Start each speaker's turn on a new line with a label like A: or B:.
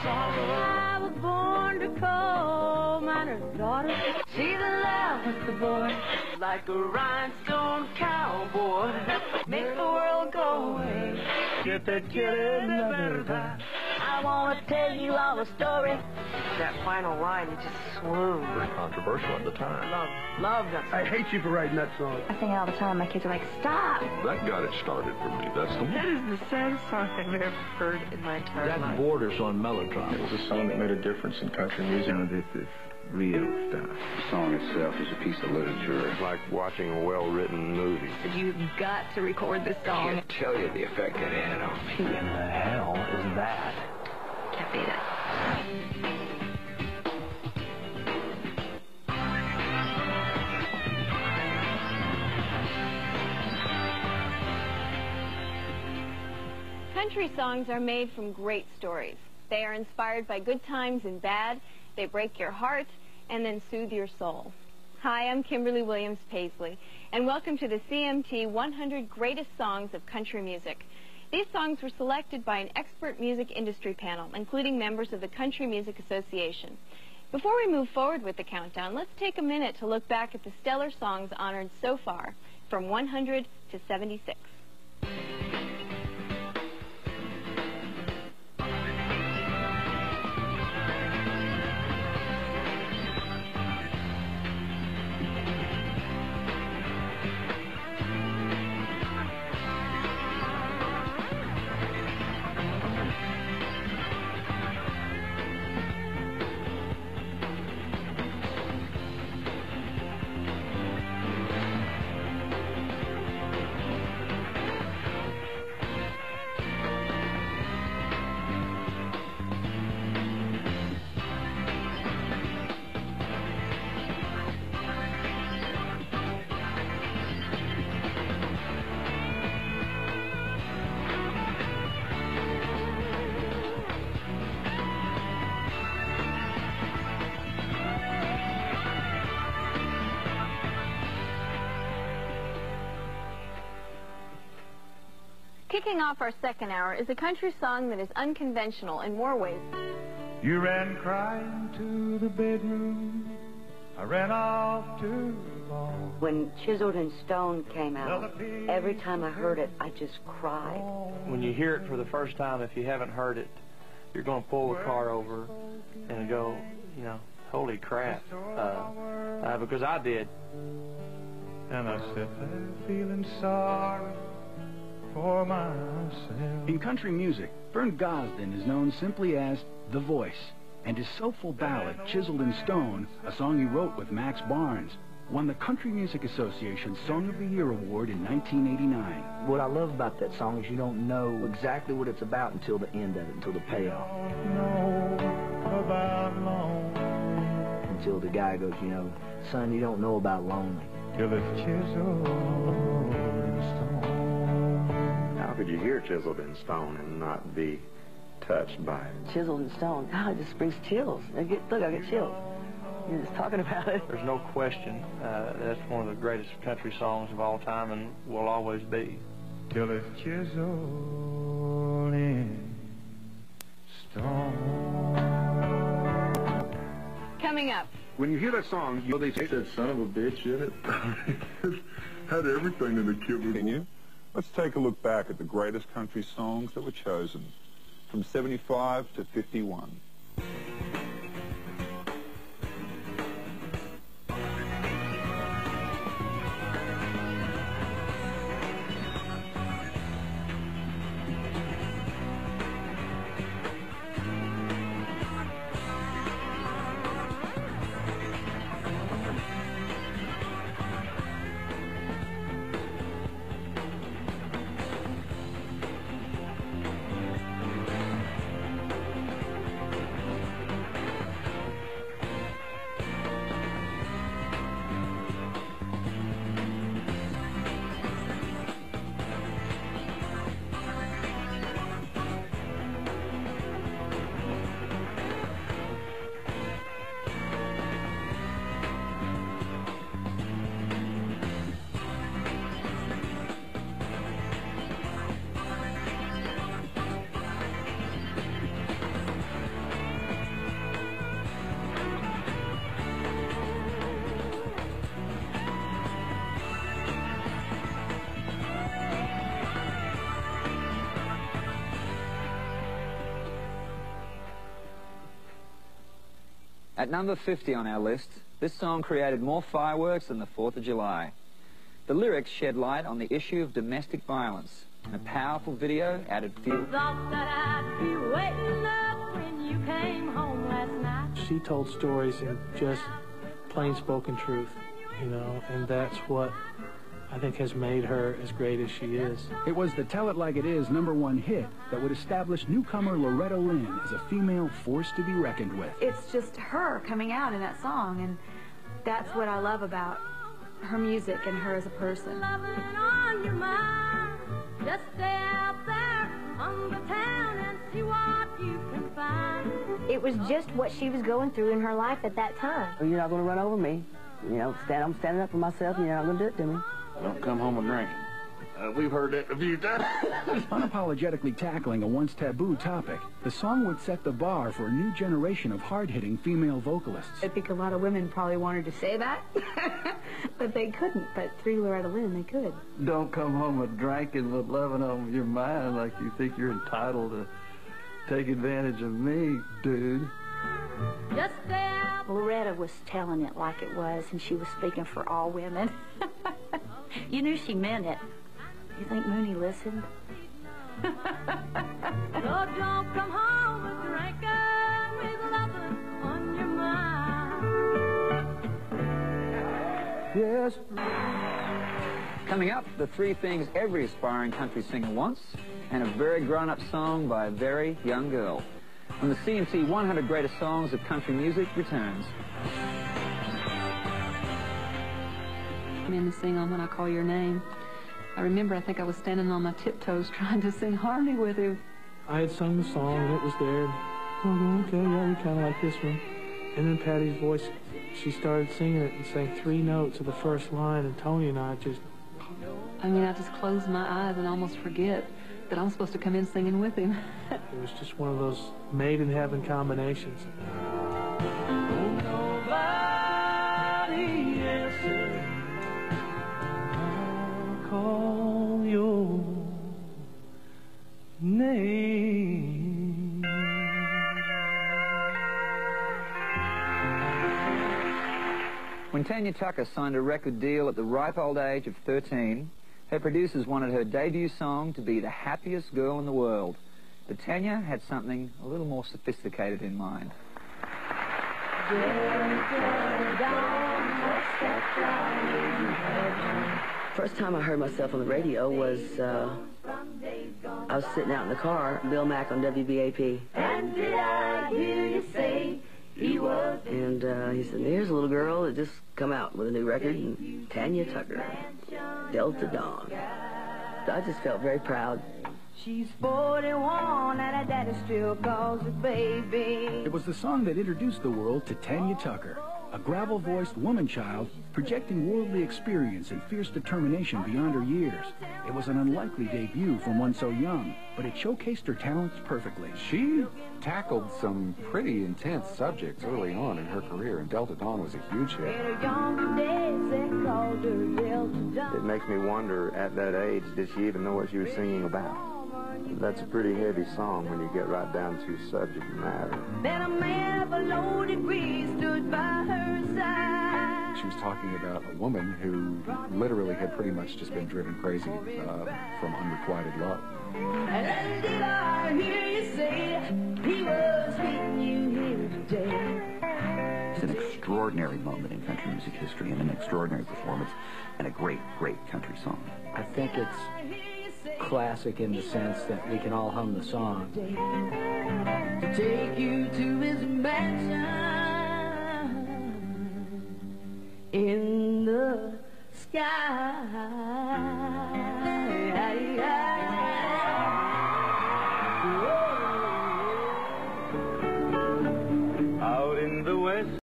A: I was born to coal miner's daughter. She's in love with the boy, like a rhinestone cowboy. Make the world go away. Get that kid in the better. I want to tell you all the story. That final line, it just swooned.
B: Very controversial at the time.
A: Love that song.
C: I hate you for writing that song.
D: I sing it all the time. My kids are like, stop.
B: That got it started for me. That's the
A: That is the saddest song I've ever heard in my entire life.
B: That borders on melodrama.
E: It was a song that made a difference in country music.
F: You know, this is real stuff.
E: The song itself is a piece of literature.
G: It's like watching a well-written movie.
D: You've got to record this song.
E: I can't tell you the effect it had on me.
B: Who in the hell is that?
D: Can't beat it.
H: Country songs are made from great stories. They are inspired by good times and bad. They break your heart and then soothe your soul. Hi, I'm Kimberly Williams Paisley, and welcome to the CMT 100 Greatest Songs of Country Music. These songs were selected by an expert music industry panel, including members of the Country Music Association. Before we move forward with the countdown, let's take a minute to look back at the stellar songs honored so far, from 100 to 76. Kicking off our second hour is a country song that is unconventional in more ways.
I: You ran crying to the bedroom. I ran off to the bar.
J: When Chiseled in Stone came out, every time I heard it, I just cried.
K: When you hear it for the first time, if you haven't heard it, you're going to pull the car over and go, you know, holy crap, because I did.
I: And I sat there feeling sorry for myself.
L: In country music, Vern Gosdin is known simply as The Voice, and his soulful ballad, Chiseled in Stone, a song he wrote with Max Barnes, won the Country Music Association's Song of the Year Award in 1989.
M: What I love about that song is you don't know exactly what it's about until the end of it, until the payoff. Until the guy goes, you know, son, you don't know about lonely.
I: Till it's chiseled in stone.
G: How could you hear Chiseled in Stone and not be touched by it?
J: Chiseled in Stone, God, it just brings chills. Look, I get chills. You're just talking about it.
K: There's no question that's one of the greatest country songs of all time and will always be.
I: Till it's chiseled in stone.
H: Coming up.
B: When you hear that song, you know they say that son of a bitch in it.
N: Had everything in the kid. Can you? Let's take a look back at the greatest country songs that were chosen from 75 to 51.
C: At number 50 on our list, this song created more fireworks than the 4th of July. The lyrics shed light on the issue of domestic violence, and a powerful video added fuel.
A: Thought that I'd be waiting up when you came home last night.
K: She told stories in just plain-spoken truth, you know, and that's what I think has made her as great as she is.
L: It was the Tell It Like It Is #1 hit that would establish newcomer Loretta Lynn as a female force to be reckoned with.
D: It's just her coming out in that song, and that's what I love about her music and her as a person.
A: On your mind, just stay out there on the town and see what you can find.
O: It was just what she was going through in her life at that time.
P: You're not going to run over me. You know, I'm standing up for myself, and you're not going to do it to me.
G: Don't come home a drink. We've heard that a few times.
L: Unapologetically tackling a once taboo topic, the song would set the bar for a new generation of hard-hitting female vocalists.
D: I think a lot of women probably wanted to say that, but they couldn't. But through Loretta Lynn, they could.
K: Don't come home a drinking with loving on your mind like you think you're entitled to take advantage of me, dude.
A: Just stay out.
J: Loretta was telling it like it was, and she was speaking for all women. You knew she meant it. You think Mooney listened?
A: Oh, don't come home a drinking with loving on your mind.
C: Yes. Coming up, the 3 things every aspiring country singer wants, and a very grown-up song by a very young girl. When the CMT 100 Greatest Songs of Country Music returns.
Q: I'm in to sing on When I Call Your Name. I remember, I think I was standing on my tiptoes trying to sing harmony with him.
K: I had sung the song, and it was there. Oh, okay, yeah, we kind of like this one. And then Patty's voice, she started singing it and sang 3 notes of the first line, and Tony and I just...
Q: I mean, I just close my eyes and almost forget that I'm supposed to come in singing with him.
K: It was just one of those made-in-heaven combinations.
A: Nobody answered.
K: I'll call your name.
C: When Tanya Tucker signed a record deal at the ripe old age of 13, her producers wanted her debut song to be the happiest girl in the world. But Tanya had something a little more sophisticated in mind.
P: First time I heard myself on the radio was, I was sitting out in the car, Bill Mack on WBAP.
A: And did I hear you say he was?
P: And he said, here's a little girl that just come out with a new record, and Tanya Tucker, Delta Dawn. So I just felt very proud.
A: She's 41 and her daddy still calls her baby.
L: It was the song that introduced the world to Tanya Tucker, a gravel-voiced woman-child projecting worldly experience and fierce determination beyond her years. It was an unlikely debut from one so young, but it showcased her talents perfectly.
R: She tackled some pretty intense subjects early on in her career, and Delta Dawn was a huge hit.
G: It makes me wonder, at that age, did she even know what she was singing about? That's a pretty heavy song when you get right down to subject matter.
A: Then a man of a low degree stood by her side.
R: She was talking about a woman who literally had pretty much just been driven crazy from unrequited love.
A: And did I hear you say he was meeting you here today?
S: It's an extraordinary moment in country music history, and an extraordinary performance, and a great, great country song.
M: I think it's classic in the sense that we can all hum the song.
A: To take you to his mansion in the sky.